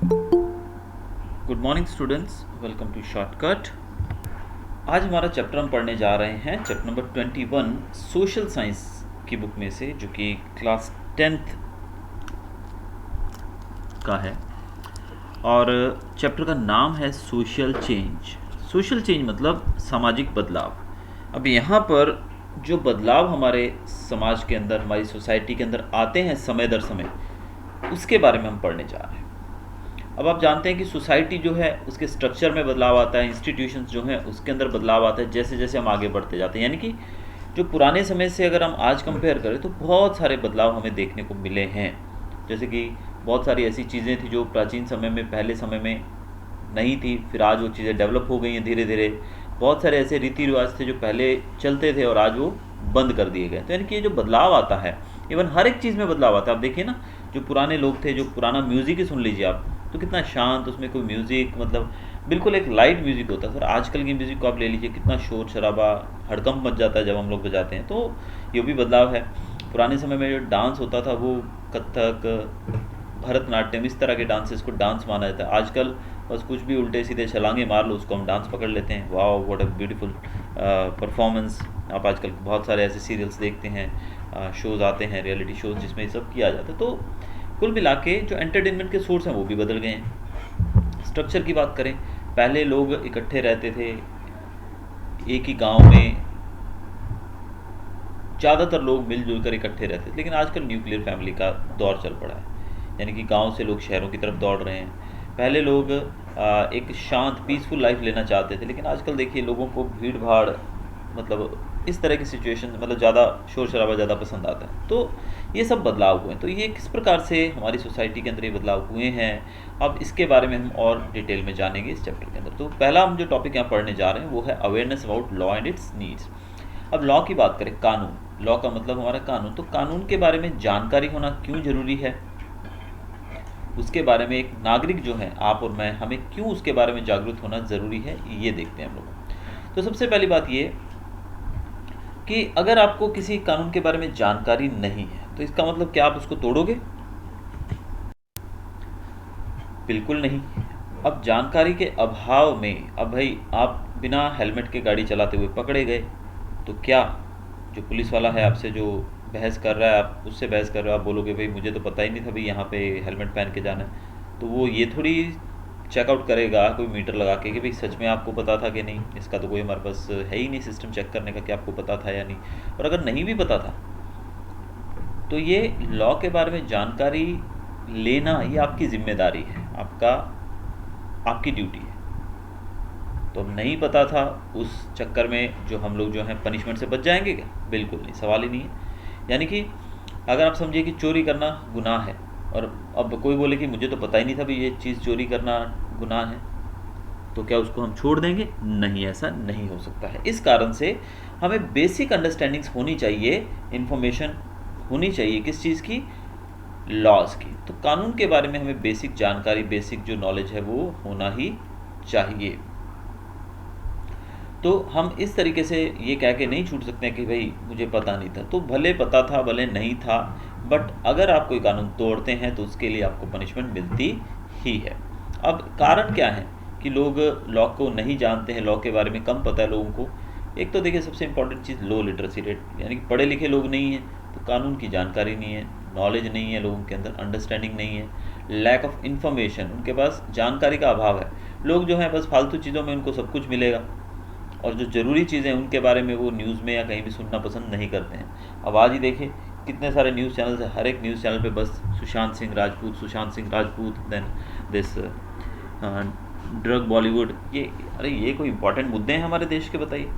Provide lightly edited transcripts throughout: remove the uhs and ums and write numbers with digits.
Good morning students, welcome to Shortcut. आज हमारा chapter हम पढ़ने जा रहे हैं चैप्टर नंबर 21 सोशल साइंस की बुक में से, जो कि क्लास 10th का है। और चैप्टर का नाम है सोशल चेंज। सोशल चेंज मतलब सामाजिक बदलाव। अब यहाँ पर जो बदलाव हमारे समाज के अंदर, हमारी सोसाइटी के अंदर आते हैं समय दर समय, उसके बारे में हम पढ़ने जा रहे हैं। अब आप जानते हैं कि सोसाइटी जो है उसके स्ट्रक्चर में बदलाव आता है, इंस्टीट्यूशंस जो हैं उसके अंदर बदलाव आता है जैसे जैसे हम आगे बढ़ते जाते हैं। यानी कि जो पुराने समय से अगर हम आज कंपेयर करें तो बहुत सारे बदलाव हमें देखने को मिले हैं। जैसे कि बहुत सारी ऐसी चीज़ें थी जो प्राचीन समय में, पहले समय में नहीं थी, फिर आज वो चीज़ें डेवलप हो गई हैं धीरे धीरे। बहुत सारे ऐसे रीति रिवाज थे जो पहले चलते थे और आज वो बंद कर दिए गए। तो यानी कि ये जो बदलाव आता है, इवन हर एक चीज़ में बदलाव आता है। आप देखिए ना, जो पुराने लोग थे, जो पुराना म्यूज़िक ही सुन लीजिए आप, तो कितना शांत, उसमें कोई म्यूज़िक मतलब बिल्कुल एक लाइट म्यूज़िक होता है। सर आजकल की म्यूज़िक को आप ले लीजिए, कितना शोर शराबा, हड़कंप मच जाता है जब हम लोग बजाते हैं। तो ये भी बदलाव है। पुराने समय में जो डांस होता था वो कथक, भरतनाट्यम, इस तरह के डांसेस को डांस माना जाता है। आजकल बस कुछ भी उल्टे सीधे छलांगे मार लो, उसको हम डांस पकड़ लेते हैं। Wow, what a beautiful performance. आप आजकल बहुत सारे ऐसे सीरियल्स देखते हैं, शोज़ आते हैं, रियलिटी शोज़, जिसमें ये सब किया जाता है। तो कुल मिला के जो एंटरटेनमेंट के सोर्स हैं वो भी बदल गए हैं। स्ट्रक्चर की बात करें, पहले लोग इकट्ठे रहते थे एक ही गांव में, ज़्यादातर लोग मिलजुल कर इकट्ठे रहते थे। लेकिन आजकल न्यूक्लियर फैमिली का दौर चल पड़ा है, यानी कि गांव से लोग शहरों की तरफ दौड़ रहे हैं। पहले लोग एक शांत पीसफुल लाइफ लेना चाहते थे, लेकिन आजकल देखिए लोगों को भीड़ भाड़, मतलब इस तरह की सिचुएशन, मतलब ज़्यादा शोर शराबा ज़्यादा पसंद आता है। तो ये सब बदलाव हुए हैं। तो ये किस प्रकार से हमारी सोसाइटी के अंदर ये बदलाव हुए हैं, अब इसके बारे में हम और डिटेल में जानेंगे इस चैप्टर के अंदर। तो पहला हम जो टॉपिक यहाँ पढ़ने जा रहे हैं वो है awareness about law and it's needs. अब लॉ की बात करें, कानून, लॉ का मतलब हमारा कानून। तो कानून के बारे में जानकारी होना क्यों ज़रूरी है, उसके बारे में एक नागरिक जो है आप और मैं, हमें क्यों उसके बारे में जागरूक होना ज़रूरी है, ये देखते हैं हम लोग। तो सबसे पहली बात ये कि अगर आपको किसी कानून के बारे में जानकारी नहीं है तो इसका मतलब क्या आप उसको तोड़ोगे? बिल्कुल नहीं। अब जानकारी के अभाव में, अब भाई आप बिना हेलमेट के गाड़ी चलाते हुए पकड़े गए, तो क्या जो पुलिस वाला है आपसे जो बहस कर रहा है, आप उससे बहस कर रहे हो, आप बोलोगे भाई मुझे तो पता ही नहीं था भाई यहाँ पे हेलमेट पहन के जाना है, तो वो ये थोड़ी चेकआउट करेगा कोई मीटर लगा के कि भाई सच में आपको पता था कि नहीं। इसका तो कोई हमारे पास है ही नहीं सिस्टम चेक करने का कि आपको पता था या नहीं। और अगर नहीं भी पता था तो ये लॉ के बारे में जानकारी लेना ये आपकी जिम्मेदारी है, आपकी ड्यूटी है। तो नहीं पता था, उस चक्कर में जो हम लोग जो हैं पनिशमेंट से बच जाएंगे क्या? बिल्कुल नहीं, सवाल ही नहीं है। यानी कि अगर आप समझिए कि चोरी करना गुनाह है, और अब कोई बोले कि मुझे तो पता ही नहीं था भी ये चीज़ चोरी करना गुनाह है, तो क्या उसको हम छोड़ देंगे? नहीं, ऐसा नहीं हो सकता है। इस कारण से हमें बेसिक अंडरस्टैंडिंग्स होनी चाहिए, इन्फॉर्मेशन होनी चाहिए किस चीज़ की? लॉज की। तो कानून के बारे में हमें बेसिक जानकारी, बेसिक जो नॉलेज है वो होना ही चाहिए। तो हम इस तरीके से ये कह के नहीं छूट सकते हैं कि भाई मुझे पता नहीं था। तो भले पता था भले नहीं था, बट अगर आप कोई कानून तोड़ते हैं तो उसके लिए आपको पनिशमेंट मिलती ही है। अब कारण क्या है कि लोग लॉ को नहीं जानते हैं, लॉ के बारे में कम पता है लोगों को। एक तो देखिए सबसे इंपॉर्टेंट चीज़ लो लिटरेसी रेट, यानी कि पढ़े लिखे लोग नहीं हैं, तो कानून की जानकारी नहीं है, नॉलेज नहीं है लोगों के अंदर, अंडरस्टैंडिंग नहीं है, लैक ऑफ इन्फॉर्मेशन, उनके पास जानकारी का अभाव है। लोग जो हैं बस फालतू चीज़ों में उनको सब कुछ मिलेगा, और जो ज़रूरी चीज़ें हैं उनके बारे में वो न्यूज़ में या कहीं भी सुनना पसंद नहीं करते हैं। अब आज ही देखिए कितने सारे न्यूज़ चैनल्स हैं, हर एक न्यूज़ चैनल पे बस Sushant Singh Rajput, then this drug Bollywood, ये अरे ये कोई इंपॉर्टेंट मुद्दे हैं हमारे देश के? बताइए।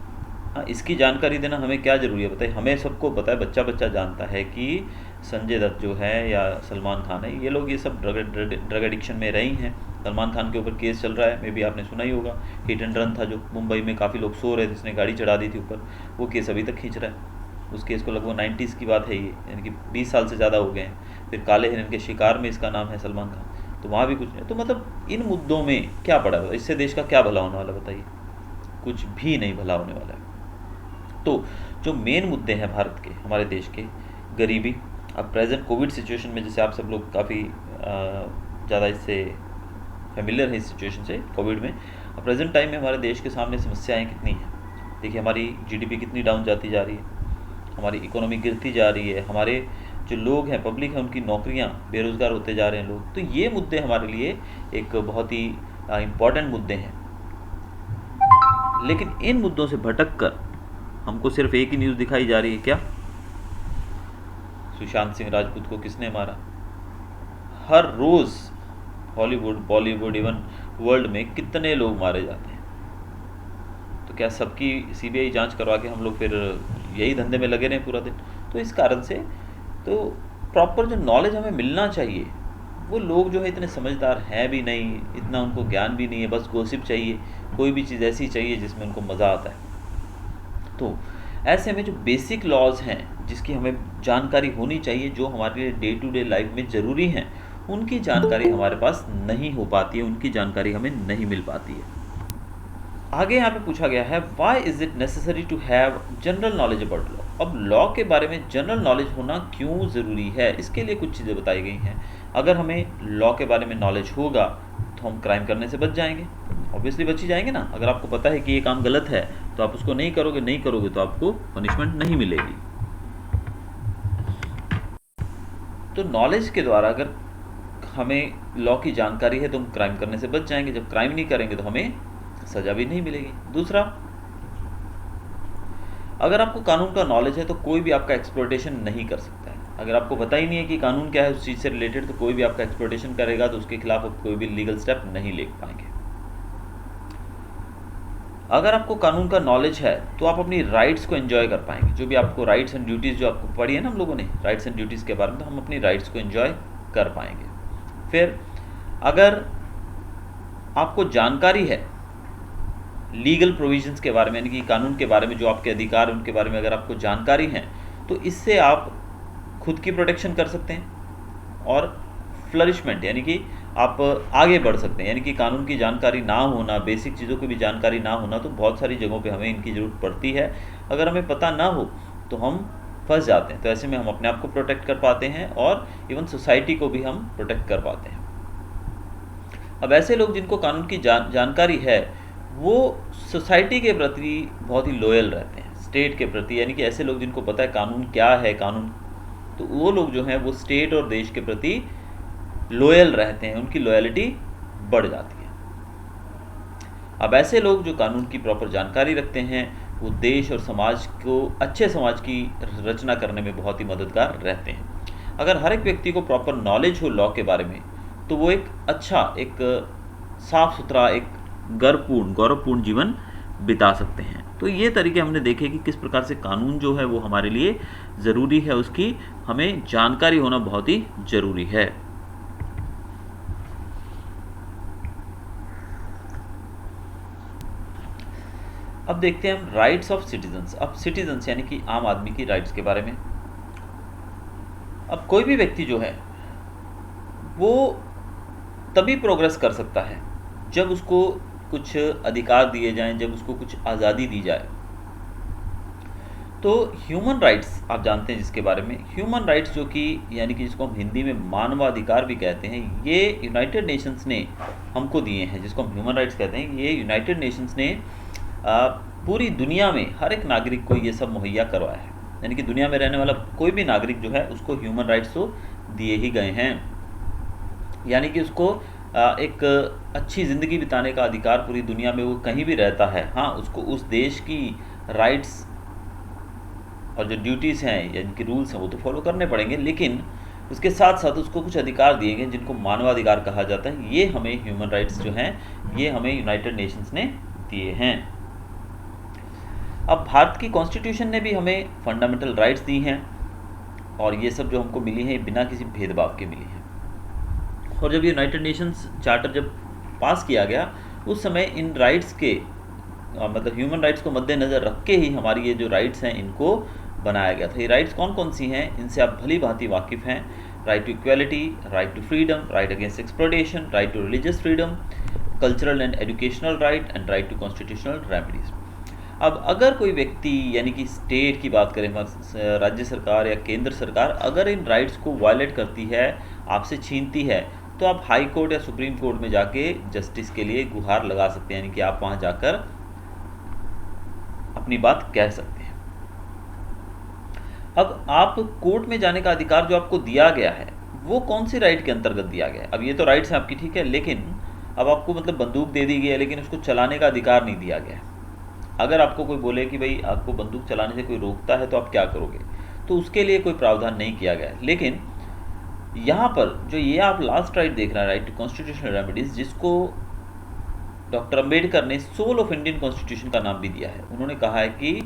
हाँ, इसकी जानकारी देना हमें क्या ज़रूरी है? बताइए। हमें सबको पता है, बच्चा बच्चा जानता है कि संजय दत्त जो है या सलमान खान है, ये लोग ये सब ड्रग एडिक्शन में रही हैं। सलमान खान के ऊपर केस चल रहा है, मे बी आपने सुना ही होगा। हिट एंड रन था जो मुंबई में, काफ़ी लोग सो रहे थे, इसने गाड़ी चढ़ा दी थी ऊपर, वो केस अभी तक खींच रहा है। उस केस को लगभग 90s की बात है ये, यानी कि 20 साल से ज़्यादा हो गए हैं। फिर काले हिरन के शिकार में इसका नाम है सलमान खान, तो वहाँ भी कुछ नहीं। तो मतलब इन मुद्दों में क्या पड़ा है? इससे देश का क्या भला होने वाला? बताइए। कुछ भी नहीं भला होने वाला है। तो जो मेन मुद्दे हैं भारत के, हमारे देश के, गरीबी। अब प्रेजेंट कोविड सिचुएशन में जैसे आप सब लोग काफ़ी ज़्यादा इससे फेमिलियर हैं इस सिचुएशन से कोविड में। प्रेजेंट टाइम में हमारे देश के सामने समस्याएं कितनी हैं। देखिए हमारी जीडीपी कितनी डाउन जाती जा रही है, हमारी इकोनॉमी गिरती जा रही है, हमारे जो लोग हैं, पब्लिक है, उनकी नौकरियां, बेरोज़गार होते जा रहे हैं लोग। तो ये मुद्दे हमारे लिए एक बहुत ही इम्पॉर्टेंट मुद्दे हैं। लेकिन इन मुद्दों से भटक कर हमको सिर्फ एक ही न्यूज़ दिखाई जा रही है, क्या? सुशांत सिंह राजपूत को किसने मारा। हर रोज़ हॉलीवुड, बॉलीवुड, इवन वर्ल्ड में कितने लोग मारे जाते हैं। तो क्या सबकी सीबीआई जांच करवा के हम लोग फिर यही धंधे में लगे रहें पूरा दिन? तो इस कारण से तो प्रॉपर जो नॉलेज हमें मिलना चाहिए, वो लोग जो है इतने समझदार हैं भी नहीं, इतना उनको ज्ञान भी नहीं है, बस गॉसिप चाहिए, कोई भी चीज़ ऐसी चाहिए जिसमें उनको मज़ा आता है। तो ऐसे में जो बेसिक लॉज हैं जिसकी हमें जानकारी होनी चाहिए, जो हमारे लिए डे टू डे लाइफ में ज़रूरी हैं, उनकी जानकारी हमारे पास नहीं हो पाती है, उनकी जानकारी हमें नहीं मिल पाती है। आगे यहाँ पे पूछा गया है, why is it necessary to have general knowledge about law. अब लॉ के बारे में जनरल नॉलेज होना क्यों ज़रूरी है, इसके लिए कुछ चीज़ें बताई गई हैं। अगर हमें लॉ के बारे में नॉलेज होगा तो हम क्राइम करने से बच जाएंगे, ऑब्वियसली बच ही जाएंगे ना। अगर आपको पता है कि ये काम गलत है तो आप उसको नहीं करोगे तो आपको पनिशमेंट नहीं मिलेगी। तो नॉलेज के द्वारा अगर हमें लॉ की जानकारी है तो हम क्राइम करने से बच जाएंगे। जब क्राइम नहीं करेंगे तो हमें सजा भी नहीं मिलेगी। दूसरा, अगर आपको कानून का नॉलेज है तो कोई भी आपका एक्सप्लॉयटेशन नहीं कर सकता है। अगर आपको पता ही नहीं है कि कानून क्या है उस चीज़ से रिलेटेड, तो कोई भी आपका एक्सप्लॉयटेशन करेगा तो उसके खिलाफ आप कोई भी लीगल स्टेप नहीं ले पाएंगे। अगर आपको कानून का नॉलेज है तो आप अपनी राइट्स को एंजॉय कर पाएंगे। जो भी आपको राइट्स एंड ड्यूटीज़ जो आपको पढ़ी है ना हम लोगों ने, राइट्स एंड ड्यूटीज़ के बारे में, तो हम अपनी राइट्स को एंजॉय कर पाएंगे। फिर अगर आपको जानकारी है लीगल प्रोविजंस के बारे में, यानी कि कानून के बारे में, जो आपके अधिकार उनके बारे में अगर आपको जानकारी है तो इससे आप खुद की प्रोटेक्शन कर सकते हैं और फ्लरिशमेंट यानी कि आप आगे बढ़ सकते हैं। यानी कि कानून की जानकारी ना होना, बेसिक चीज़ों की भी जानकारी ना होना, तो बहुत सारी जगहों पे हमें इनकी ज़रूरत पड़ती है। अगर हमें पता ना हो तो हम फंस जाते हैं। तो ऐसे में हम अपने आप को प्रोटेक्ट कर पाते हैं और इवन सोसाइटी को भी हम प्रोटेक्ट कर पाते हैं। अब ऐसे लोग जिनको कानून की जानकारी है वो सोसाइटी के प्रति बहुत ही लॉयल रहते हैं, स्टेट के प्रति। यानी कि ऐसे लोग जिनको पता है कानून क्या है, कानून, तो वो लोग जो हैं वो स्टेट और देश के प्रति लॉयल रहते हैं, उनकी लॉयल्टी बढ़ जाती है। अब ऐसे लोग जो कानून की प्रॉपर जानकारी रखते हैं वो देश और समाज को, अच्छे समाज की रचना करने में बहुत ही मददगार रहते हैं। अगर हर एक व्यक्ति को प्रॉपर नॉलेज हो लॉ के बारे में तो वो एक अच्छा, एक साफ सुथरा, एक गौरवपूर्ण जीवन बिता सकते हैं। तो ये तरीके हमने देखे कि किस प्रकार से कानून जो है वो हमारे लिए ज़रूरी है, उसकी हमें जानकारी होना बहुत ही ज़रूरी है। अब देखते हैं हम राइट्स ऑफ सिटीजन्स। अब सिटीजन्स यानी कि आम आदमी की राइट्स के बारे में। अब कोई भी व्यक्ति जो है वो तभी प्रोग्रेस कर सकता है जब उसको कुछ अधिकार दिए जाएं, जब उसको कुछ आज़ादी दी जाए। तो ह्यूमन राइट्स आप जानते हैं जिसके बारे में, ह्यूमन राइट्स जो कि यानी कि जिसको हम हिंदी में मानवाधिकार भी कहते हैं, ये यूनाइटेड नेशंस ने हमको दिए हैं। जिसको हम ह्यूमन राइट्स कहते हैं, ये यूनाइटेड नेशंस ने पूरी दुनिया में हर एक नागरिक को ये सब मुहैया करवाया है। यानी कि दुनिया में रहने वाला कोई भी नागरिक जो है उसको ह्यूमन राइट्स तो दिए ही गए हैं। यानी कि उसको एक अच्छी ज़िंदगी बिताने का अधिकार पूरी दुनिया में, वो कहीं भी रहता है। हाँ, उसको उस देश की राइट्स और जो ड्यूटीज़ हैं या जिनके रूल्स हैं वो तो फॉलो करने पड़ेंगे, लेकिन उसके साथ साथ उसको कुछ अधिकार दिए गए जिनको मानवाधिकार कहा जाता है। ये हमें ह्यूमन राइट्स जो हैं ये हमें यूनाइटेड नेशंस ने दिए हैं। अब भारत की कॉन्स्टिट्यूशन ने भी हमें फंडामेंटल राइट्स दी हैं और ये सब जो हमको मिली हैं बिना किसी भेदभाव के मिली हैं। और जब यूनाइटेड नेशंस चार्टर जब पास किया गया उस समय इन राइट्स के मतलब ह्यूमन राइट्स को मद्देनज़र रख के ही हमारी ये जो राइट्स हैं इनको बनाया गया था। ये राइट्स कौन कौन सी हैं, इनसे आप भली भांति वाकिफ़ हैं। Right to equality, right to freedom, right against exploitation, right to religious freedom, cultural and educational right and right to constitutional remedies. अब अगर कोई व्यक्ति यानी कि स्टेट की बात करें, राज्य सरकार या केंद्र सरकार, अगर इन राइट्स को वायलेट करती है, आपसे छीनती है, तो आप हाई कोर्ट या सुप्रीम कोर्ट में जाके जस्टिस के लिए गुहार लगा सकते हैं, यानी कि आप वहाँ जाकर अपनी बात कह सकते हैं। अब आप कोर्ट में जाने का अधिकार जो आपको दिया गया है वो कौन सी राइट के अंतर्गत दिया गया है? अब ये तो राइट्स हैं आपकी, ठीक है, लेकिन अब आपको मतलब बंदूक दे दी गई है लेकिन उसको चलाने का अधिकार नहीं दिया गया है। अगर आपको कोई बोले कि भाई आपको बंदूक चलाने से कोई रोकता है तो आप क्या करोगे, तो उसके लिए कोई प्रावधान नहीं किया गया है। लेकिन यहाँ पर जो ये आप लास्ट राइट देख रहे हैं, राइट टू कॉन्स्टिट्यूशनल रेमेडीज, जिसको डॉक्टर अंबेडकर ने सोल ऑफ इंडियन कॉन्स्टिट्यूशन का नाम भी दिया है। उन्होंने कहा है कि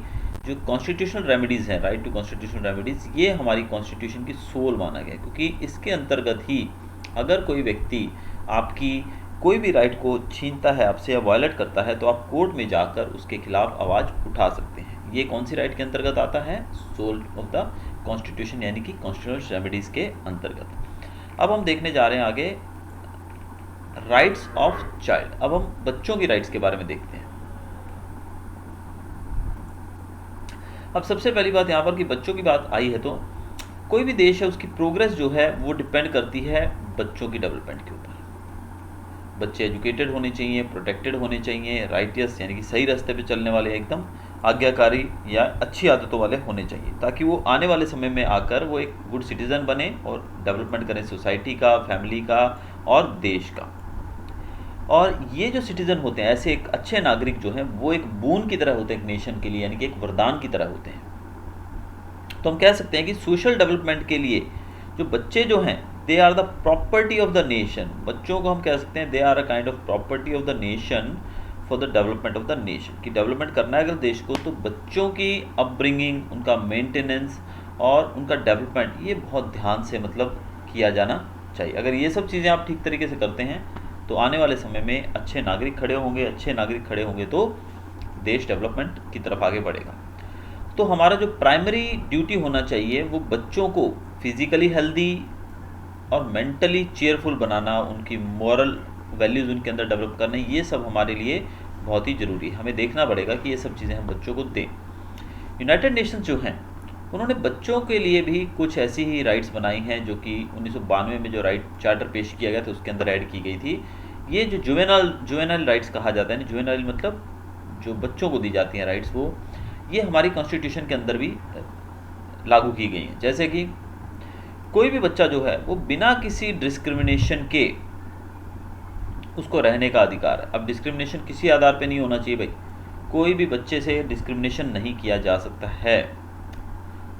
जो कॉन्स्टिट्यूशनल रेमेडीज़ हैं, राइट टू कॉन्स्टिट्यूशनल रेमेडीज़, ये हमारी कॉन्स्टिट्यूशन की सोल माना गया है, क्योंकि इसके अंतर्गत ही अगर कोई व्यक्ति आपकी कोई भी राइट को छीनता है आपसे या वायलेट करता है तो आप कोर्ट में जाकर उसके खिलाफ आवाज़ उठा सकते हैं। ये कौन सी राइट के अंतर्गत आता है? सोल ऑफ द कॉन्स्टिट्यूशन, यानी कि कॉन्स्टिट्यूशनल रेमेडीज़ के अंतर्गत। अब हम देखने जा रहे हैं आगे राइट्स ऑफ चाइल्ड। अब हम बच्चों की राइट्स के बारे में देखते हैं। अब सबसे पहली बात यहाँ पर कि बच्चों की बात आई है तो कोई भी देश है उसकी प्रोग्रेस जो है वो डिपेंड करती है बच्चों की डेवलपमेंट के ऊपर। बच्चे एजुकेटेड होने चाहिए, प्रोटेक्टेड होने चाहिए, राइटियस यानी कि सही रास्ते पे चलने वाले, एकदम आज्ञाकारी या अच्छी आदतों वाले होने चाहिए, ताकि वो आने वाले समय में आकर वो एक गुड सिटीज़न बने और डेवलपमेंट करें सोसाइटी का, फैमिली का और देश का। और ये जो सिटीज़न होते हैं, ऐसे एक अच्छे नागरिक जो हैं वो एक बून की तरह होते हैं एक नेशन के लिए, यानी कि एक वरदान की तरह होते हैं। तो हम कह सकते हैं कि सोशल डेवलपमेंट के लिए जो बच्चे जो हैं they are the property of the nation. बच्चों को हम कह सकते हैं they are a kind of property of the nation for the development of the nation. कि डेवलपमेंट करना है अगर देश को तो बच्चों की अपब्रिंगिंग, उनका मेंटेनेंस और उनका डेवलपमेंट ये बहुत ध्यान से मतलब किया जाना चाहिए। अगर ये सब चीज़ें आप ठीक तरीके से करते हैं तो आने वाले समय में अच्छे नागरिक खड़े होंगे, अच्छे नागरिक खड़े होंगे तो देश डेवलपमेंट की तरफ आगे बढ़ेगा। तो हमारा जो प्राइमरी ड्यूटी होना चाहिए वो बच्चों को फिजिकली हेल्दी और मेंटली चेयरफुल बनाना, उनकी मॉरल वैल्यूज़ उनके अंदर डेवलप करना, ये सब हमारे लिए बहुत ही ज़रूरी है। हमें देखना पड़ेगा कि ये सब चीज़ें हम बच्चों को दें। यूनाइटेड नेशंस जो हैं उन्होंने बच्चों के लिए भी कुछ ऐसी ही राइट्स बनाई हैं जो कि 1992 में जो राइट चार्टर पेश किया गया था उसके अंदर ऐड की गई थी। ये जो जुवेनाइल राइट्स कहा जाता है ना, जुवेनाइल मतलब जो बच्चों को दी जाती हैं राइट्स, वो ये हमारी कॉन्स्टिट्यूशन के अंदर भी लागू की गई हैं। जैसे कि कोई भी बच्चा जो है वो बिना किसी डिस्क्रिमिनेशन के उसको रहने का अधिकार है। अब डिस्क्रिमिनेशन किसी आधार पे नहीं होना चाहिए भाई, कोई भी बच्चे से डिस्क्रिमिनेशन नहीं किया जा सकता है।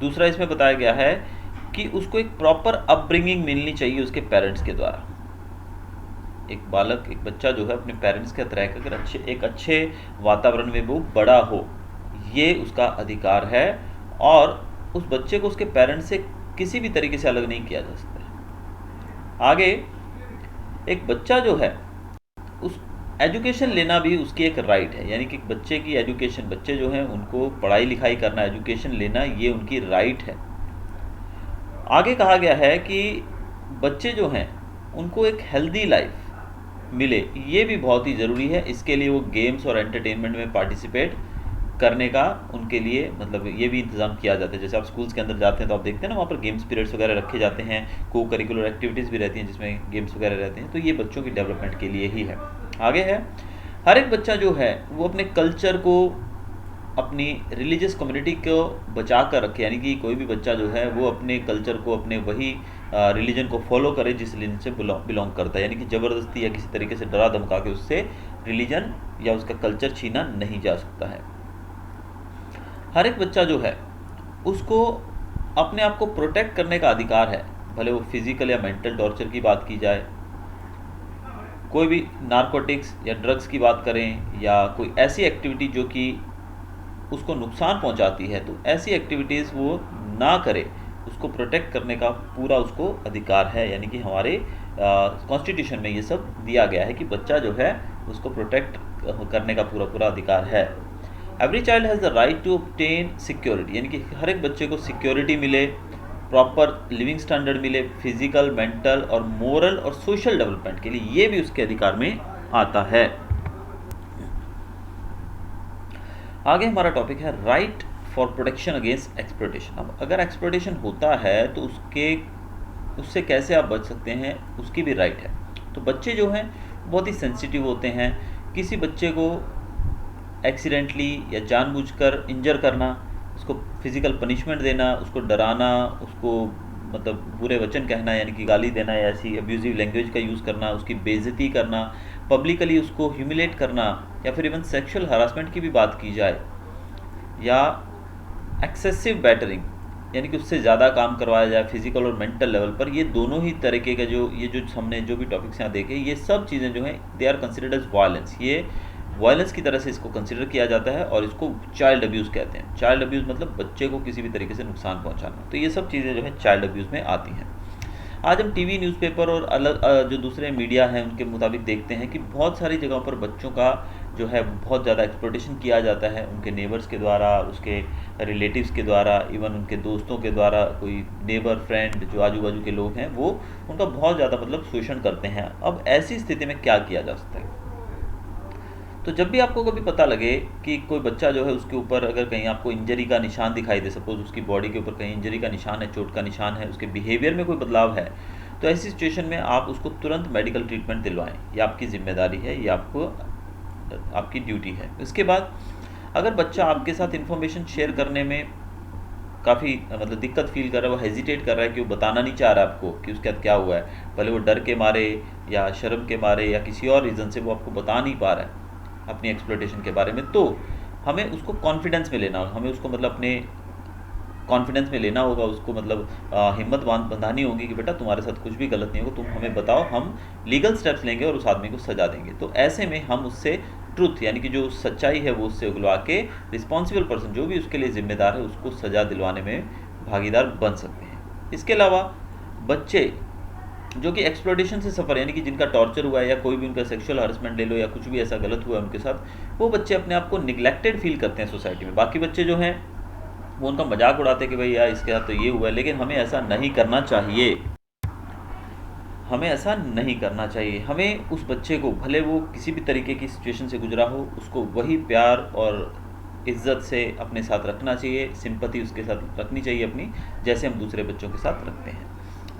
दूसरा इसमें बताया गया है कि उसको एक प्रॉपर अपब्रिंगिंग मिलनी चाहिए उसके पेरेंट्स के द्वारा। एक बालक, एक बच्चा जो है अपने पेरेंट्स के तरह अगर एक अच्छे वातावरण में वो बड़ा हो, ये उसका अधिकार है और उस बच्चे को उसके पेरेंट्स से किसी भी तरीके से अलग नहीं किया जा सकता है। आगे एक बच्चा जो है उस एजुकेशन लेना भी उसकी एक राइट है, यानी कि बच्चे की एजुकेशन, बच्चे जो हैं उनको पढ़ाई लिखाई करना, एजुकेशन लेना, ये उनकी राइट है। आगे कहा गया है कि बच्चे जो हैं उनको एक हेल्दी लाइफ मिले, ये भी बहुत ही ज़रूरी है। इसके लिए वो गेम्स और एंटरटेनमेंट में पार्टिसिपेट करने का उनके लिए मतलब ये भी इंतज़ाम किया जाता है। जैसे आप स्कूल्स के अंदर जाते हैं तो आप देखते हैं ना वहाँ पर गेम्स पीरियड्स वगैरह रखे जाते हैं, को करिकुलर एक्टिविटीज़ भी रहती हैं जिसमें गेम्स वगैरह रहते हैं, तो ये बच्चों की डेवलपमेंट के लिए ही है। आगे है हर एक बच्चा जो है वो अपने कल्चर को, अपनी रिलीजियस कम्युनिटी को बचा कर रखे, यानी कि कोई भी बच्चा जो है वो अपने कल्चर को, अपने वही रिलीजन को फॉलो करे जिस रिलीजन से बिलोंग करता है, यानी कि ज़बरदस्ती या किसी तरीके से डरा धमका के उससे रिलीजन या उसका कल्चर छीना नहीं जा सकता है। हर एक बच्चा जो है उसको अपने आप को प्रोटेक्ट करने का अधिकार है, भले वो फिजिकल या मेंटल टॉर्चर की बात की जाए, कोई भी नारकोटिक्स या ड्रग्स की बात करें या कोई ऐसी एक्टिविटी जो कि उसको नुकसान पहुंचाती है, तो ऐसी एक्टिविटीज़ वो ना करे, उसको प्रोटेक्ट करने का पूरा उसको अधिकार है। यानी कि हमारे कॉन्स्टिट्यूशन में ये सब दिया गया है कि बच्चा जो है उसको प्रोटेक्ट करने का पूरा अधिकार है। Every child has the right to obtain security, यानी कि हर एक बच्चे को सिक्योरिटी मिले, प्रॉपर लिविंग स्टैंडर्ड मिले, फिजिकल, मेंटल और मोरल और सोशल डेवलपमेंट के लिए, ये भी उसके अधिकार में आता है। आगे हमारा टॉपिक है right for protection against exploitation. अब अगर एक्सप्लॉयटेशन होता है तो उससे कैसे आप बच सकते हैं, उसकी भी राइट है। तो बच्चे जो हैं बहुत ही सेंसिटिव होते हैं। किसी बच्चे को एक्सीडेंटली या जानबूझकर इंजर करना, उसको फिज़िकल पनिशमेंट देना, उसको डराना, उसको मतलब बुरे वचन कहना यानी कि गाली देना या ऐसी अब्यूज़िव लैंग्वेज का यूज़ करना, उसकी बेइज्जती करना, पब्लिकली उसको ह्यूमिलेट करना, या फिर इवन सेक्सुअल हरासमेंट की भी बात की जाए, या एक्सेसिव बैटरिंग यानी कि उससे ज़्यादा काम करवाया जाए फिजिकल और मेंटल लेवल पर, ये दोनों ही तरीके का जो हमने जो भी टॉपिक्स यहाँ देखे, ये सब चीज़ें जो हैं they are considered as violence. ये वायलेंस की तरह से इसको कंसिडर किया जाता है और इसको चाइल्ड अब्यूज़ कहते हैं। चाइल्ड अब्यूज़ मतलब बच्चे को किसी भी तरीके से नुकसान पहुँचाना। तो ये सब चीज़ें जो है चाइल्ड अब्यूज़ में आती हैं। आज हम टीवी, न्यूज़पेपर और अलग जो दूसरे मीडिया हैं उनके मुताबिक देखते हैं कि बहुत सारी जगहों पर बच्चों का जो है बहुत ज़्यादा एक्सप्लॉयटेशन किया जाता है, उनके नेबर्स के द्वारा, उसके रिलेटिव्स के द्वारा, इवन उनके दोस्तों के द्वारा। कोई नेबर, फ्रेंड जो आजू बाजू के लोग हैं वो उनका बहुत ज़्यादा मतलब शोषण करते हैं। अब ऐसी स्थिति में क्या किया जा सकता है? तो जब भी आपको कभी पता लगे कि कोई बच्चा जो है उसके ऊपर अगर कहीं आपको इंजरी का निशान दिखाई दे, सपोज उसकी बॉडी के ऊपर कहीं इंजरी का निशान है, चोट का निशान है, उसके बिहेवियर में कोई बदलाव है, तो ऐसी सिचुएशन में आप उसको तुरंत मेडिकल ट्रीटमेंट दिलवाएं। ये आपकी जिम्मेदारी है, ये आपकी ड्यूटी है। इसके बाद अगर बच्चा आपके साथ इन्फॉर्मेशन शेयर करने में काफ़ी मतलब दिक्कत फील कर रहा है, वो हेजिटेट कर रहा है कि वो बताना नहीं चाह रहा है आपको कि उसके साथ क्या हुआ है, भले वो डर के मारे या शर्म के मारे या किसी और रीज़न से वो आपको बता नहीं पा रहा है अपनी एक्सप्लॉयटेशन के बारे में, तो हमें उसको कॉन्फिडेंस में लेना होगा। हमें उसको मतलब अपने कॉन्फिडेंस में लेना होगा, उसको मतलब हिम्मत बंधानी होगी कि बेटा तुम्हारे साथ कुछ भी गलत नहीं होगा, तुम हमें बताओ, हम लीगल स्टेप्स लेंगे और उस आदमी को सजा देंगे। तो ऐसे में हम उससे ट्रुथ यानी कि जो सच्चाई है वो उससे उगलवा के रिस्पॉन्सिबल पर्सन जो भी उसके लिए जिम्मेदार है उसको सजा दिलवाने में भागीदार बन सकते हैं। इसके अलावा बच्चे जो कि एक्सप्लॉयटेशन से सफ़र यानी कि जिनका टॉर्चर हुआ है या कोई भी उनका सेक्सुअल हरासमेंट ले लो या कुछ भी ऐसा गलत हुआ है उनके साथ, वो बच्चे अपने आप को निगलेक्टेड फील करते हैं सोसाइटी में। बाकी बच्चे जो हैं वो उनका मजाक उड़ाते हैं कि भाई यार इसके साथ तो ये हुआ है, लेकिन हमें ऐसा नहीं करना चाहिए। हमें ऐसा नहीं करना चाहिए। हमें उस बच्चे को भले वो किसी भी तरीके की सिचुएशन से गुजरा हो, उसको वही प्यार और इज़्ज़त से अपने साथ रखना चाहिए, सिंपैथी उसके साथ रखनी चाहिए अपनी, जैसे हम दूसरे बच्चों के साथ रखते हैं।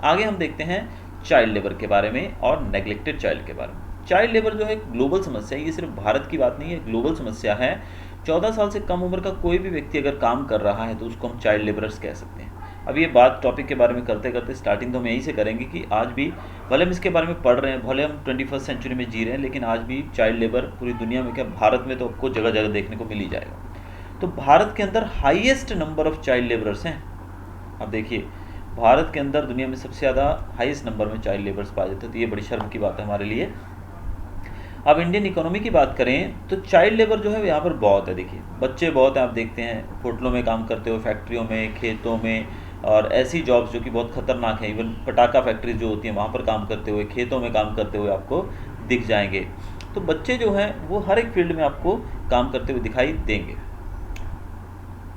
आगे हम देखते हैं चाइल्ड लेबर के बारे में और नेग्लेक्टेड चाइल्ड के बारे में। चाइल्ड लेबर जो है ग्लोबल समस्या है, ये सिर्फ भारत की बात नहीं है, ग्लोबल समस्या है। 14 साल से कम उम्र का कोई भी व्यक्ति अगर काम कर रहा है तो उसको हम चाइल्ड लेबरर्स कह सकते हैं। अब ये बात टॉपिक के बारे में करते करते स्टार्टिंग तो हम यहीं से करेंगे कि आज भी भले हम इसके बारे में पढ़ रहे हैं, भले हम 21st सेंचुरी में जी रहे हैं, लेकिन आज भी चाइल्ड लेबर पूरी दुनिया में, क्या भारत में तो आपको जगह जगह देखने को मिल ही जाएगा। तो भारत के अंदर highest number of child labourers हैं। अब देखिए भारत के अंदर दुनिया में सबसे ज़्यादा हाईएस्ट नंबर में चाइल्ड लेबर्स पाए जाते हैं, तो ये बड़ी शर्म की बात है हमारे लिए। अब इंडियन इकोनॉमी की बात करें तो चाइल्ड लेबर जो है यहाँ पर बहुत है। देखिए बच्चे बहुत हैं, आप देखते हैं होटलों में काम करते हो, फैक्ट्रियों में, खेतों में, और ऐसी जॉब्स जो कि बहुत ख़तरनाक हैं, इवन पटाखा फैक्ट्रीज जो होती हैं वहाँ पर काम करते हुए, खेतों में काम करते हुए आपको दिख जाएंगे। तो बच्चे जो हैं वो हर एक फील्ड में आपको काम करते हुए दिखाई देंगे।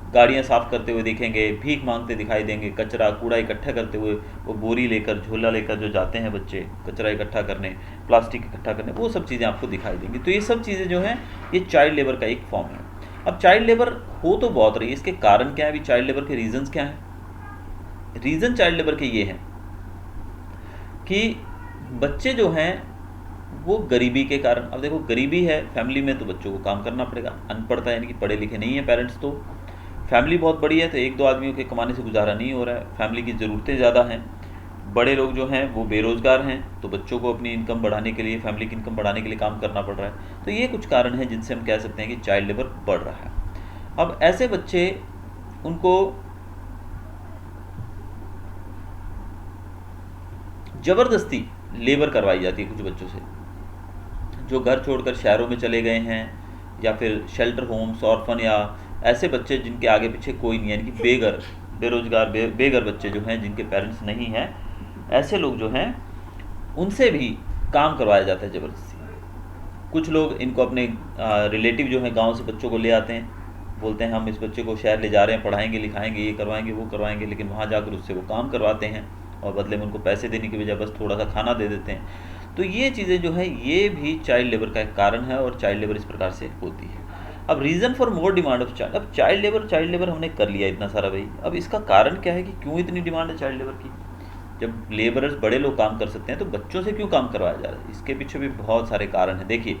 गाड़ियाँ साफ़ करते हुए दिखेंगे, भीख मांगते दिखाई देंगे, कचरा कूड़ा इकट्ठा करते हुए, वो बोरी लेकर, झोला लेकर जो जाते हैं बच्चे कचरा इकट्ठा करने, प्लास्टिक इकट्ठा करने, वो सब चीज़ें आपको दिखाई देंगी। तो ये सब चीज़ें जो हैं ये चाइल्ड लेबर का एक फॉर्म है। अब चाइल्ड लेबर हो तो बहुत रही है, इसके कारण क्या है, अभी चाइल्ड लेबर के रीजंस क्या हैं? रीज़न चाइल्ड लेबर के ये हैं कि बच्चे जो हैं वो गरीबी के कारण, अब देखो गरीबी है फैमिली में तो बच्चों को काम करना पड़ेगा, अनपढ़ता यानी कि पढ़े लिखे नहीं है पेरेंट्स, तो फैमिली बहुत बड़ी है तो एक दो आदमियों के कमाने से गुजारा नहीं हो रहा है, फैमिली की ज़रूरतें ज़्यादा हैं, बड़े लोग जो हैं वो बेरोज़गार हैं, तो बच्चों को अपनी इनकम बढ़ाने के लिए, फैमिली की इनकम बढ़ाने के लिए काम करना पड़ रहा है। तो ये कुछ कारण हैं जिनसे हम कह सकते हैं कि चाइल्ड लेबर बढ़ रहा है। अब ऐसे बच्चे, उनको ज़बरदस्ती लेबर करवाई जाती है कुछ बच्चों से, जो घर छोड़कर शहरों में चले गए हैं, या फिर शेल्टर होम्स, ऑर्फन, या ऐसे बच्चे जिनके आगे पीछे कोई नहीं है, यानी कि बेघर, बेरोजगार, बेघर बच्चे जो हैं जिनके पेरेंट्स नहीं हैं, ऐसे लोग जो हैं उनसे भी काम करवाया जाता है ज़बरदस्ती। कुछ लोग इनको अपने रिलेटिव जो हैं गांव से बच्चों को ले आते हैं, बोलते हैं हम इस बच्चे को शहर ले जा रहे हैं, पढ़ाएंगे लिखाएंगे, ये करवाएंगे वो करवाएंगे, लेकिन वहाँ जाकर उससे वो काम करवाते हैं और बदले में उनको पैसे देने की बजाय बस थोड़ा सा खाना दे देते हैं। तो ये चीज़ें जो है ये भी चाइल्ड लेबर का एक कारण है, और चाइल्ड लेबर इस प्रकार से होती है। अब reason for more demand of child, अब चाइल्ड लेबर हमने कर लिया इतना सारा भाई, अब इसका कारण क्या है कि क्यों इतनी डिमांड है चाइल्ड लेबर की? जब लेबरर्स बड़े लोग काम कर सकते हैं तो बच्चों से क्यों काम करवाया जा रहा है? इसके पीछे भी बहुत सारे कारण हैं। देखिए,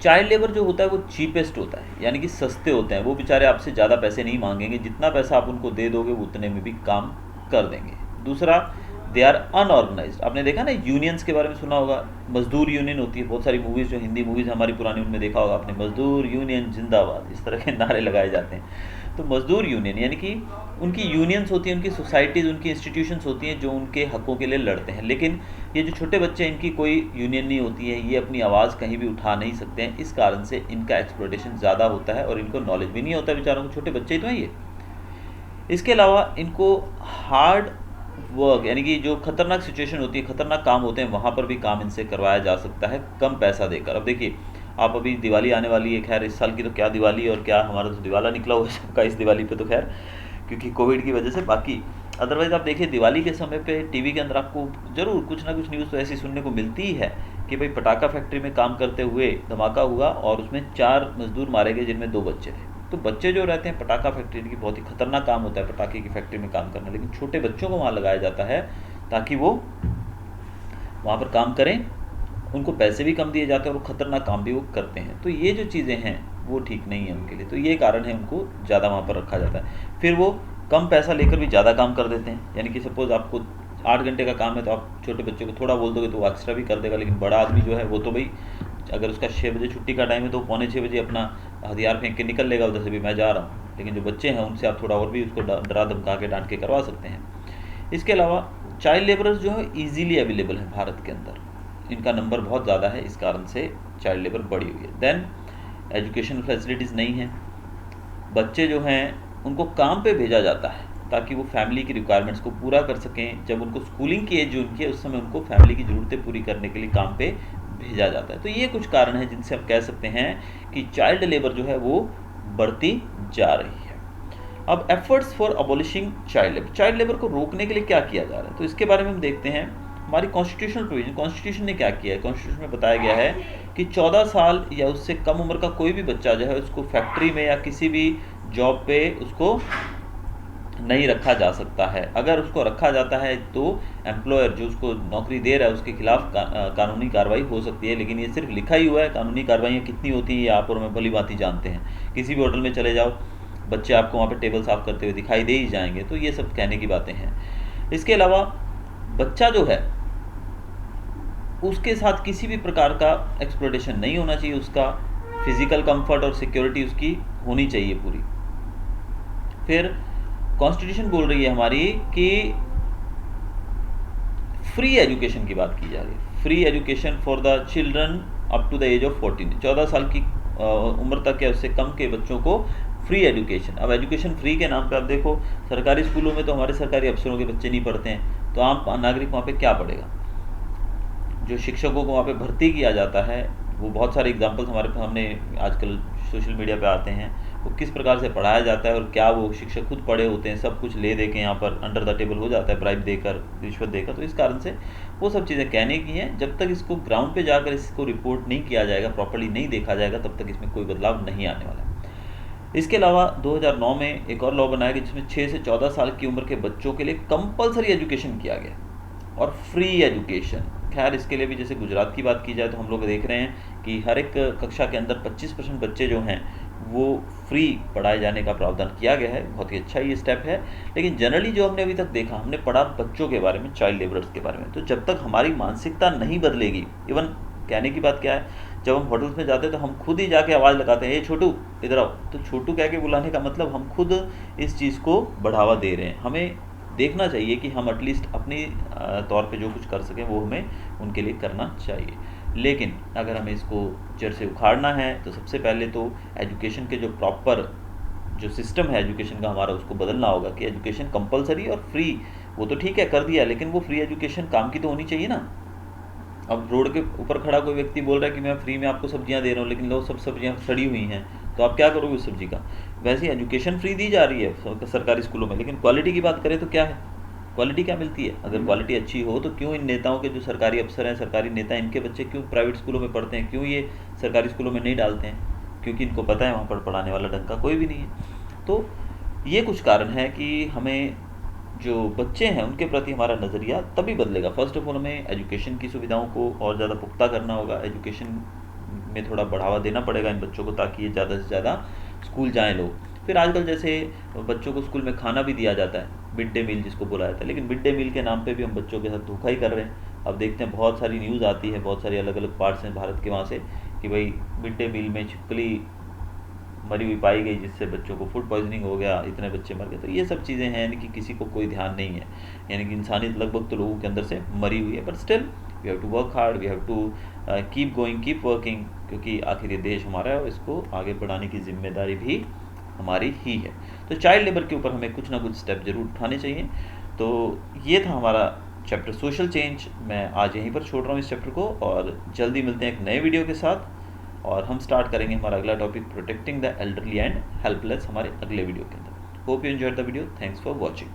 चाइल्ड लेबर जो होता है वो चीपेस्ट होता है, यानी कि सस्ते होते हैं। वो बेचारे आपसे ज़्यादा पैसे नहीं मांगेंगे, जितना पैसा आप उनको दे दोगे वो उतने में भी काम कर देंगे। दूसरा, दे आर अनऑर्गेनाइज्ड। आपने देखा ना, यूनियंस के बारे में सुना होगा, मजदूर यूनियन होती है। बहुत सारी मूवीज़ जो हिंदी मूवीज़ हमारी पुरानी, उनमें देखा होगा आपने, मजदूर यूनियन जिंदाबाद, इस तरह के नारे लगाए जाते हैं। तो मजदूर यूनियन यानी कि उनकी यूनियंस होती हैं, उनकी सोसाइटीज़, उनकी इंस्टीट्यूशंस होती हैं जो उनके हकों के लिए लड़ते हैं। लेकिन ये जो छोटे बच्चे हैं, इनकी कोई यूनियन नहीं होती है, ये अपनी आवाज़ कहीं भी उठा नहीं सकते हैं। इस कारण से इनका एक्सप्लॉयटेशन ज़्यादा होता है और इनको नॉलेज भी नहीं होता बेचारों को, छोटे बच्चे ही तो हैं ये। इसके अलावा इनको हार्ड वर्क, यानी कि जो खतरनाक सिचुएशन होती है, खतरनाक काम होते हैं, वहाँ पर भी काम इनसे करवाया जा सकता है कम पैसा देकर। अब देखिए, आप अभी दिवाली आने वाली है, खैर इस साल की तो क्या दिवाली, और क्या हमारा तो दिवाला निकला हुआ है सबका इस दिवाली पे, तो खैर क्योंकि कोविड की वजह से। बाकी अदरवाइज़ आप देखिए, दिवाली के समय पे टीवी के अंदर आपको ज़रूर कुछ ना कुछ न्यूज़ तो ऐसी सुनने को मिलती ही है कि भाई पटाखा फैक्ट्री में काम करते हुए धमाका हुआ और उसमें 4 मजदूर मारे गए जिनमें 2 बच्चे थे। तो बच्चे जो रहते हैं, पटाखा फैक्ट्री की बहुत ही खतरनाक काम होता है पटाखे की फैक्ट्री में काम करना, लेकिन छोटे बच्चों को वहाँ लगाया जाता है ताकि वो वहाँ पर काम करें, उनको पैसे भी कम दिए जाते हैं और खतरनाक काम भी वो करते हैं। तो ये जो चीज़ें हैं वो ठीक नहीं है उनके लिए, तो ये कारण है उनको ज़्यादा वहाँ पर रखा जाता है। फिर वो कम पैसा लेकर भी ज़्यादा काम कर देते हैं, यानी कि सपोज़ आपको 8 घंटे का काम है तो आप छोटे बच्चे को थोड़ा बोल दोगे तो वो एक्स्ट्रा भी कर देगा। लेकिन बड़ा आदमी जो है वो तो भाई, अगर उसका 6 बजे छुट्टी का टाइम है तो 5:45 बजे अपना हथियार फेंक के निकल लेगा उधर से भी, मैं जा रहा हूँ। लेकिन जो बच्चे हैं उनसे आप थोड़ा और भी उसको डरा धमका के, डांट के करवा सकते हैं। इसके अलावा चाइल्ड लेबरर्स जो है ईजीली अवेलेबल है भारत के अंदर, इनका नंबर बहुत ज़्यादा है, इस कारण से चाइल्ड लेबर बढ़ी हुई है। देन एजुकेशन फैसिलिटीज़ नहीं है, बच्चे जो हैं उनको काम पे भेजा जाता है ताकि वो फैमिली की रिक्वायरमेंट्स को पूरा कर सकें। जब उनको स्कूलिंग की एज जो उनकी है, उस समय उनको फैमिली की ज़रूरतें पूरी करने के लिए काम पे भेजा जाता है। तो ये कुछ कारण हैं जिनसे हम कह सकते हैं कि चाइल्ड लेबर जो है वो बढ़ती जा रही है। अब efforts for abolishing child labour को रोकने के लिए क्या किया जा रहा है, तो इसके बारे में हम देखते हैं। हमारी कॉन्स्टिट्यूशनल प्रोविजन, कॉन्स्टिट्यूशन ने क्या किया है, कॉन्स्टिट्यूशन में बताया गया है कि 14 साल या उससे कम उम्र का कोई भी बच्चा जो है उसको फैक्ट्री में या किसी भी जॉब पे उसको नहीं रखा जा सकता है। अगर उसको रखा जाता है तो एम्प्लॉयर जो उसको नौकरी दे रहा है उसके खिलाफ कानूनी कार्रवाई हो सकती है। लेकिन ये सिर्फ लिखा ही हुआ है, कानूनी कार्रवाइयाँ कितनी होती हैं ये आप और मैं भली भांति जानते हैं। किसी भी होटल में चले जाओ, बच्चे आपको वहाँ पे टेबल साफ़ करते हुए दिखाई दे ही जाएंगे। तो ये सब कहने की बातें हैं। इसके अलावा बच्चा जो है उसके साथ किसी भी प्रकार का एक्सप्लॉयटेशन नहीं होना चाहिए, उसका फिजिकल कंफर्ट और सिक्योरिटी उसकी होनी चाहिए पूरी। फिर कॉन्स्टिट्यूशन बोल रही है हमारी कि फ्री एजुकेशन की बात की जा रही है, free education for the children up to the age of 14, 14 साल की उम्र तक या उससे कम के बच्चों को फ्री एजुकेशन। अब एजुकेशन फ्री के नाम पे आप देखो, सरकारी स्कूलों में तो हमारे सरकारी अफसरों के बच्चे नहीं पढ़ते हैं, तो आम नागरिक वहाँ पे क्या पढ़ेगा। जो शिक्षकों को वहाँ पे भर्ती किया जाता है, वो बहुत सारे एग्जाम्पल्स हमारे सामने आजकल सोशल मीडिया पे आते हैं, वो किस प्रकार से पढ़ाया जाता है और क्या वो शिक्षक खुद पढ़े होते हैं, सब कुछ ले दे के यहाँ पर अंडर द टेबल हो जाता है, ब्राइब देकर, रिश्वत देकर। तो इस कारण से वो सब चीज़ें कहने की हैं। जब तक इसको ग्राउंड पे जाकर इसको रिपोर्ट नहीं किया जाएगा, प्रॉपर्ली नहीं देखा जाएगा, तब तक इसमें कोई बदलाव नहीं आने वाला है। इसके अलावा 2009 में एक और लॉ बनाया गया जिसमें 6 से 14 साल की उम्र के बच्चों के लिए कंपलसरी एजुकेशन किया गया और फ्री एजुकेशन। खैर इसके लिए भी जैसे गुजरात की बात की जाए तो हम लोग देख रहे हैं कि हर एक कक्षा के अंदर 25% बच्चे जो हैं वो फ्री पढ़ाए जाने का प्रावधान किया गया है। बहुत ही अच्छा ये स्टेप है। लेकिन जनरली जो हमने अभी तक देखा, हमने पढ़ा बच्चों के बारे में, चाइल्ड लेबरर्स के बारे में, तो जब तक हमारी मानसिकता नहीं बदलेगी, इवन कहने की बात क्या है, जब हम होटल्स में जाते हैं तो हम खुद ही जाके आवाज़ लगाते हैं, ये छोटू इधर आओ, तो छोटू कह के बुलाने का मतलब हम खुद इस चीज़ को बढ़ावा दे रहे हैं। हमें देखना चाहिए कि हम एटलीस्ट अपने तौर पे जो कुछ कर सकें वो हमें उनके लिए करना चाहिए। लेकिन अगर हमें इसको जड़ से उखाड़ना है तो सबसे पहले तो एजुकेशन के जो प्रॉपर जो सिस्टम है एजुकेशन का हमारा, उसको बदलना होगा कि एजुकेशन कंपलसरी और फ्री, वो तो ठीक है कर दिया, लेकिन वो फ्री एजुकेशन काम की तो होनी चाहिए ना। अब रोड के ऊपर खड़ा कोई व्यक्ति बोल रहा है कि मैं फ्री में आपको सब्जियां दे रहा हूँ, लेकिन लो सब सब्जियां सड़ी हुई हैं, तो आप क्या करोगे उस सब्जी का। वैसे ही एजुकेशन फ्री दी जा रही है सरकारी स्कूलों में, लेकिन क्वालिटी की बात करें तो क्या है, क्वालिटी क्या मिलती है। अगर क्वालिटी अच्छी हो तो क्यों इन नेताओं के जो सरकारी अफसर हैं, सरकारी नेता, इनके बच्चे क्यों प्राइवेट स्कूलों में पढ़ते हैं, क्यों ये सरकारी स्कूलों में नहीं डालते हैं, क्योंकि इनको पता है वहाँ पर पढ़ाने वाला ढंग का कोई भी नहीं है। तो ये कुछ कारण है कि हमें जो बच्चे हैं उनके प्रति हमारा नज़रिया तभी बदलेगा। फर्स्ट ऑफ ऑल हमें एजुकेशन की सुविधाओं को और ज़्यादा पुख्ता करना होगा, एजुकेशन में थोड़ा बढ़ावा देना पड़ेगा इन बच्चों को, ताकि ये ज़्यादा से ज़्यादा स्कूल जाएँ लोग। फिर आजकल जैसे बच्चों को स्कूल में खाना भी दिया जाता है, मिड डे मील जिसको बोला जाता है, लेकिन मिड डे मील के नाम पे भी हम बच्चों के साथ धोखा ही कर रहे हैं। अब देखते हैं बहुत सारी न्यूज़ आती है, बहुत सारी अलग अलग पार्ट्स हैं भारत के वहाँ से, कि भाई मिड डे मील में छिपकली मरी हुई पाई गई, जिससे बच्चों को फूड पॉइजनिंग हो गया, इतने बच्चे मर गए। तो ये सब चीज़ें हैं, यानी कि किसी को कोई ध्यान नहीं है, यानी कि इंसानियत लगभग तो लोगों के अंदर से मरी हुई है। But still we have to work hard, we have to keep going, keep working, क्योंकि आखिर ये देश हमारा है और इसको आगे बढ़ाने की जिम्मेदारी भी हमारी ही है। तो चाइल्ड लेबर के ऊपर हमें कुछ ना कुछ स्टेप जरूर उठाने चाहिए। तो ये था हमारा चैप्टर सोशल चेंज। मैं आज यहीं पर छोड़ रहा हूँ इस चैप्टर को, और जल्दी मिलते हैं एक नए वीडियो के साथ, और हम स्टार्ट करेंगे हमारा अगला topic protecting the elderly and helpless हमारे अगले वीडियो के अंदर। Hope you enjoyed the video, thanks for watching.